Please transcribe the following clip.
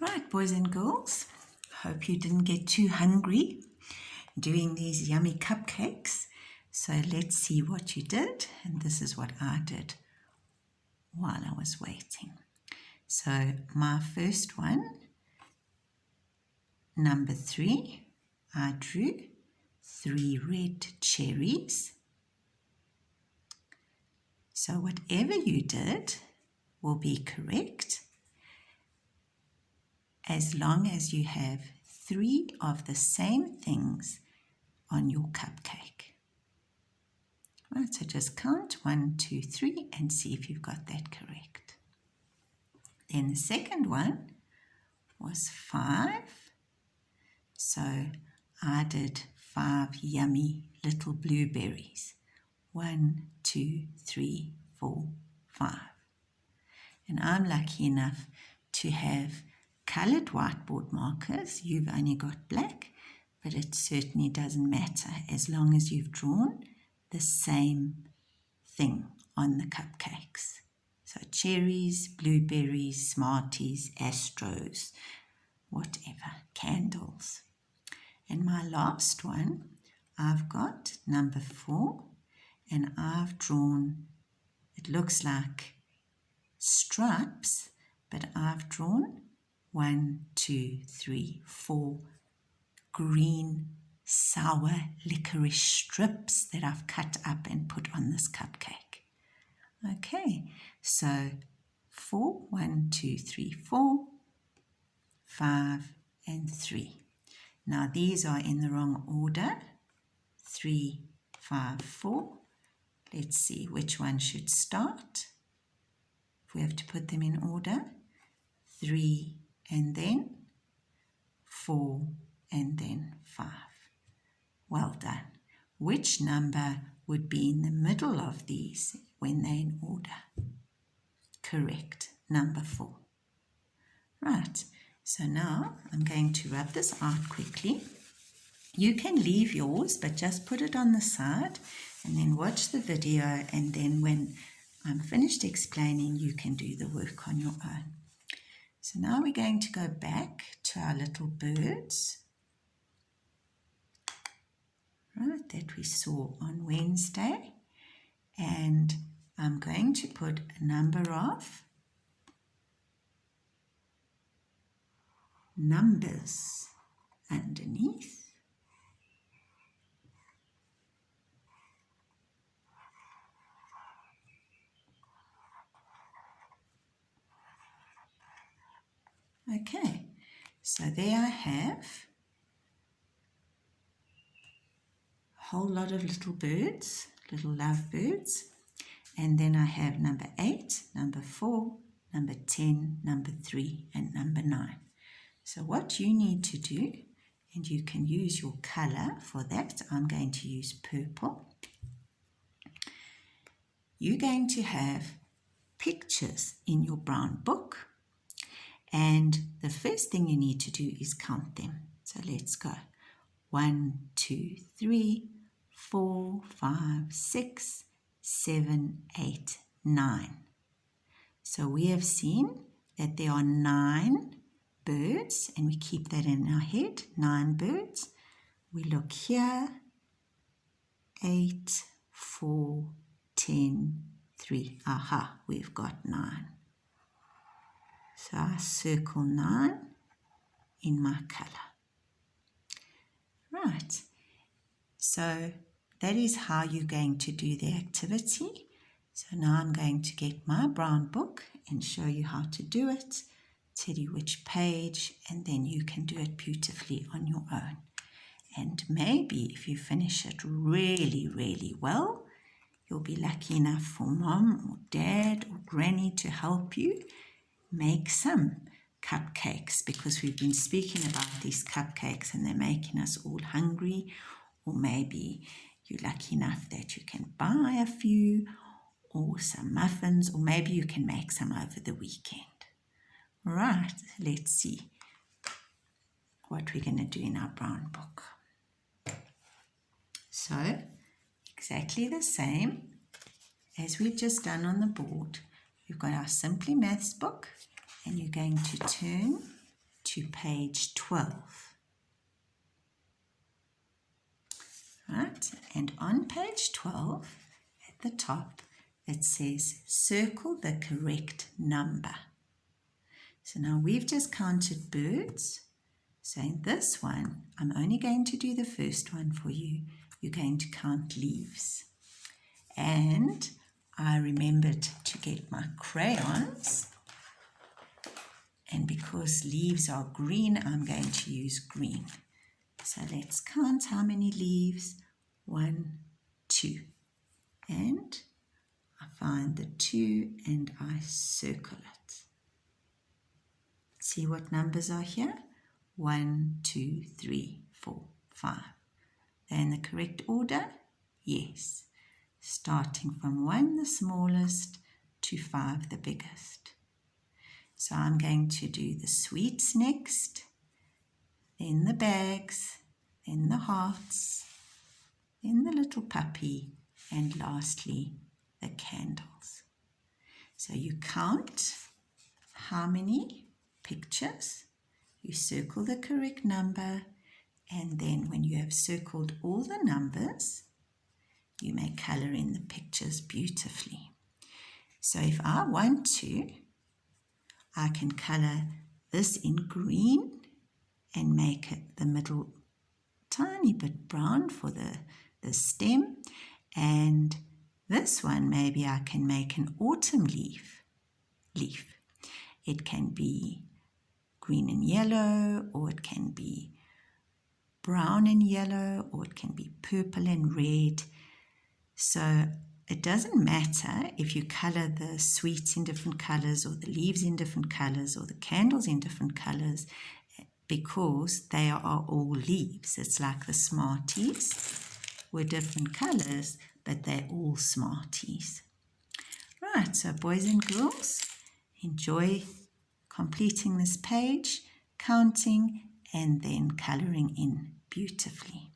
Right, boys and girls, hope you didn't get too hungry doing these yummy cupcakes. So let's see what you did, and this is what I did while I was waiting. So my first one, number 3, I drew 3 red cherries. So whatever you did will be correct, as long as you have 3 of the same things on your cupcake. Right, so just count 1, 2, 3 and see if you've got that correct. Then the second one was 5. So I did 5 yummy little blueberries. 1, 2, 3, 4, 5. And I'm lucky enough to have colored whiteboard markers. You've only got black, but it certainly doesn't matter as long as you've drawn the same thing on the cupcakes. So cherries, blueberries, Smarties, Astros, whatever, candles. And my last one, I've got number 4, and I've drawn, it looks like stripes, but I've drawn 1, 2, 3, 4 green sour licorice strips that I've cut up and put on this cupcake. Okay, so 4, 1, 2, 3, 4, 5, and 3. Now these are in the wrong order. 3, 5, 4. Let's see which one should start. If we have to put them in order, 3 and then 4 and then 5. Well done. Which number would be in the middle of these when they're in order? Correct, number 4. Right, so now I'm going to rub this out quickly. You can leave yours, but just put it on the side and then watch the video, and then when I'm finished explaining, you can do the work on your own. So now we're going to go back to our little birds, right, that we saw on Wednesday, and I'm going to put a number of numbers underneath. Okay, so there I have a whole lot of little birds, little lovebirds, and then I have number 8, number 4, number 10, number 3, and number 9. So what you need to do, and you can use your color for that, I'm going to use purple. You're going to have pictures in your brown book, and the first thing you need to do is count them. So let's go. 1, 2, 3, 4, 5, 6, 7, 8, 9. So we have seen that there are 9 birds, and we keep that in our head, 9 birds. We look here, 8, 4, 10, 3. Aha, we've got 9. So I circle 9 in my color. Right, so that is how you're going to do the activity. So now I'm going to get my brown book and show you how to do it, tell you which page, and then you can do it beautifully on your own. And maybe if you finish it really, really well, you'll be lucky enough for mom or dad or granny to help you make some cupcakes, because we've been speaking about these cupcakes and they're making us all hungry. Or maybe you're lucky enough that you can buy a few, or some muffins, or maybe you can make some over the weekend. Right, let's see what we're going to do in our brown book. So, exactly the same as we've just done on the board. We've got our Simply Maths book, and you're going to turn to page 12. Right, and on page 12, at the top, it says circle the correct number. So now we've just counted birds. So in this one, I'm only going to do the first one for you. You're going to count leaves. And I remembered to get my crayons. And because leaves are green, I'm going to use green. So let's count how many leaves. 1, 2. And I find the 2 and I circle it. See what numbers are here? 1, 2, 3, 4, 5. They're in the correct order? Yes. Starting from 1, the smallest, to 5, the biggest. So I'm going to do the sweets next, then the bags, then the hearts, then the little puppy, and lastly, the candles. So you count how many pictures, you circle the correct number, and then when you have circled all the numbers, you may color in the pictures beautifully. So if I want to, I can color this in green and make it the middle tiny bit brown for the stem, and this one maybe I can make an autumn leaf. It can be green and yellow, or it can be brown and yellow, or it can be purple and red. So it doesn't matter if you color the sweets in different colors, or the leaves in different colors, or the candles in different colors, because they are all leaves. It's like the Smarties. We're different colors, but they're all Smarties. Right, so boys and girls, enjoy completing this page, counting, and then coloring in beautifully.